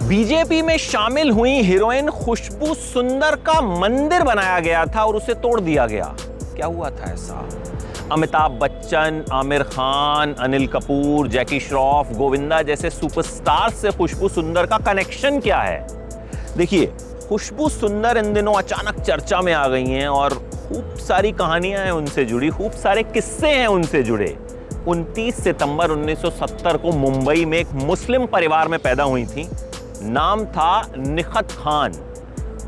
BJP में शामिल हुई हीरोइन खुशबू सुंदर का मंदिर बनाया गया था और उसे तोड़ दिया गया। क्या हुआ था ऐसा? अमिताभ बच्चन, आमिर खान, अनिल कपूर, जैकी श्रॉफ, गोविंदा जैसे सुपरस्टार से खुशबू सुंदर का कनेक्शन क्या है? देखिए, खुशबू सुंदर इन दिनों अचानक चर्चा में आ गई हैं और खूब सारी कहानियां हैं उनसे जुड़ी, खूब सारे किस्से हैं उनसे जुड़े। 29 सितंबर 1970 को मुंबई में एक मुस्लिम परिवार में पैदा हुई थी। नाम था निखत खान।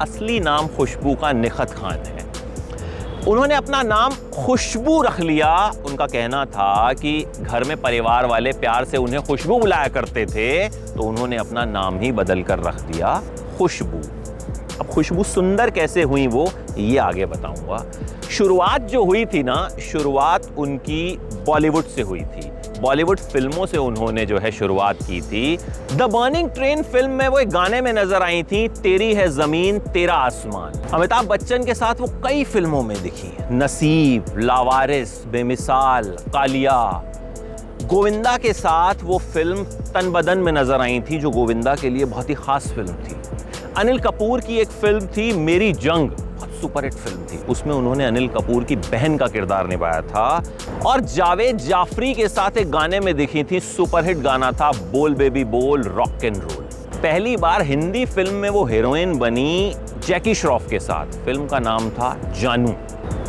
असली नाम खुशबू का निखत खान है। उन्होंने अपना नाम खुशबू रख लिया। उनका कहना था कि घर में परिवार वाले प्यार से उन्हें खुशबू बुलाया करते थे, तो उन्होंने अपना नाम ही बदल कर रख दिया खुशबू। अब खुशबू सुंदर कैसे हुई वो ये आगे बताऊंगा। शुरुआत जो हुई थी ना, शुरुआत उनकी बॉलीवुड से हुई थी। बॉलीवुड फिल्मों से उन्होंने जो है शुरुआत की थी। द बर्निंग ट्रेन फिल्म में वो एक गाने में नजर आई थी, तेरी है जमीन तेरा आसमान। अमिताभ बच्चन के साथ वो कई फिल्मों में दिखी, नसीब, लावारिस, बेमिसाल, कालिया। गोविंदा के साथ वो फिल्म तन बदन में नजर आई थी, जो गोविंदा के लिए बहुत ही खास फिल्म थी। अनिल कपूर की एक फिल्म थी मेरी जंग, बहुत सुपरहिट फिल्म थी। उसमें उन्होंने अनिल कपूर की बहन का किरदार निभाया था। और जावेद जाफरी के साथ एक गाने में दिखी थी, सुपरहिट गाना था बोल बेबी बोल, रॉक एंड रोल। पहली बार हिंदी फिल्म में वो हीरोइन बनी जैकी श्रॉफ के साथ। फिल्म का नाम था जानू।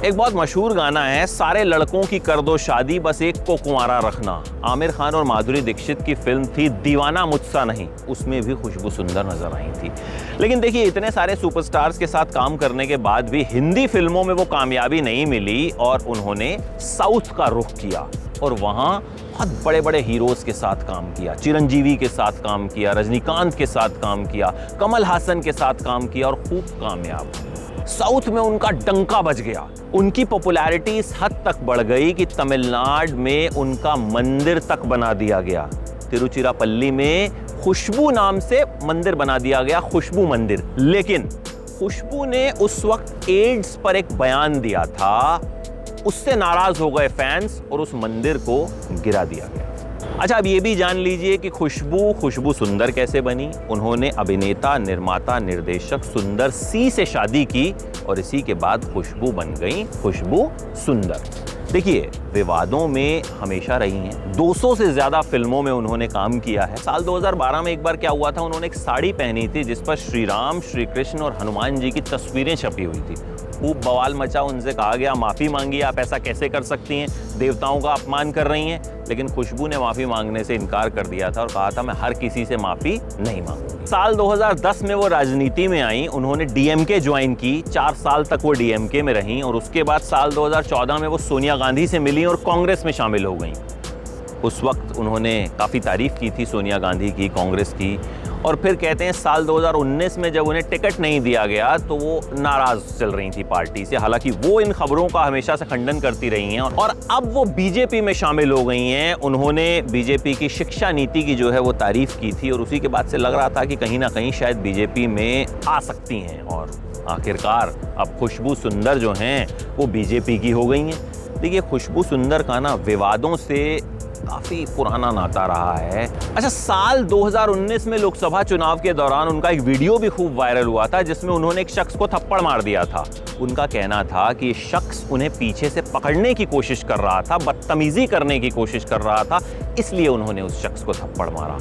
एक बहुत मशहूर गाना है, सारे लड़कों की कर दो शादी बस एक को कुंवारा रखना। आमिर खान और माधुरी दीक्षित की फिल्म थी दीवाना मुझसा नहीं, उसमें भी खुशबू सुंदर नजर आई थी। लेकिन देखिए, इतने सारे सुपरस्टार्स के साथ काम करने के बाद भी हिंदी फिल्मों में वो कामयाबी नहीं मिली और उन्होंने साउथ का रुख किया और वहां बहुत बड़े बड़े हीरोज के साथ काम किया। चिरंजीवी के साथ काम किया, रजनीकांत के साथ काम किया, कमल हासन के साथ काम किया और खूब कामयाब। साउथ में उनका डंका बज गया। उनकी पॉपुलैरिटी इस हद तक बढ़ गई कि तमिलनाडु में उनका मंदिर तक बना दिया गया। तिरुचिरापल्ली में खुशबू नाम से मंदिर बना दिया गया, खुशबू मंदिर। लेकिन खुशबू ने उस वक्त एड्स पर एक बयान दिया था, उससे नाराज हो गए फैंस और उस मंदिर को गिरा दिया गया। अच्छा, अब ये भी जान लीजिए कि खुशबू सुंदर कैसे बनी। उन्होंने अभिनेता, निर्माता, निर्देशक सुंदर सी से शादी की और इसी के बाद खुशबू बन गई खुशबू सुंदर। देखिए, विवादों में हमेशा रही हैं। 200 से ज्यादा फिल्मों में उन्होंने काम किया है। साल 2012 में एक बार क्या हुआ था, उन्होंने एक साड़ी पहनी थी जिस पर श्री राम, श्री कृष्ण और हनुमान जी की तस्वीरें छपी हुई थी। खूब बवाल मचा, उनसे कहा गया माफी मांगिए, आप ऐसा कैसे कर सकती हैं, देवताओं का अपमान कर रही हैं। लेकिन खुशबू ने माफी मांगने से इनकार कर दिया था और कहा था मैं हर किसी से माफी नहीं मांगूंगी। साल 2010 में वो राजनीति में आई। उन्होंने डीएमके ज्वाइन की। 4 साल तक वो डीएमके में रहीं और उसके बाद साल 2014 में वो सोनिया गांधी से मिली और कांग्रेस में शामिल हो गई। उस वक्त उन्होंने काफ़ी तारीफ की थी सोनिया गांधी की, कांग्रेस की। और फिर कहते हैं साल 2019 में जब उन्हें टिकट नहीं दिया गया तो वो नाराज चल रही थी पार्टी से। हालांकि वो इन खबरों का हमेशा से खंडन करती रही हैं और अब वो बीजेपी में शामिल हो गई हैं। उन्होंने बीजेपी की शिक्षा नीति की जो है वो तारीफ की थी और उसी के बाद से लग रहा था कि कहीं ना कहीं शायद बीजेपी में आ सकती हैं और आखिरकार अब खुशबू सुंदर जो हैं वो बीजेपी की हो गई हैं। देखिए, खुशबू सुंदर का ना विवादों से काफी पुराना नाता रहा है। अच्छा, साल 2019 में लोकसभा चुनाव के दौरान उनका एक वीडियो भी खूब वायरल हुआ था जिसमें उन्होंने एक शख्स को थप्पड़ मार दिया था। उनका कहना था कि शख्स उन्हें पीछे से पकड़ने की कोशिश कर रहा था, बदतमीजी करने की कोशिश कर रहा था, इसलिए उन्होंने उस शख्स को थप्पड़ मारा।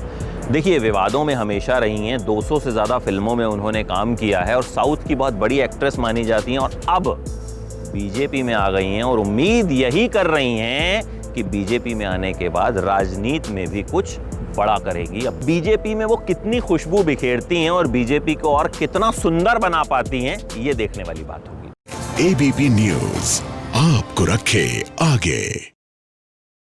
देखिए, विवादों में हमेशा रही हैं। 200 से ज्यादा फिल्मों में उन्होंने काम किया है और साउथ की बहुत बड़ी एक्ट्रेस मानी जाती हैं और अब बीजेपी में आ गई हैं और उम्मीद यही कर रही हैं कि बीजेपी में आने के बाद राजनीति में भी कुछ बड़ा करेगी। अब बीजेपी में वो कितनी खुशबू बिखेरती हैं और बीजेपी को और कितना सुंदर बना पाती हैं, ये देखने वाली बात होगी। एबीपी न्यूज़ आपको रखे आगे।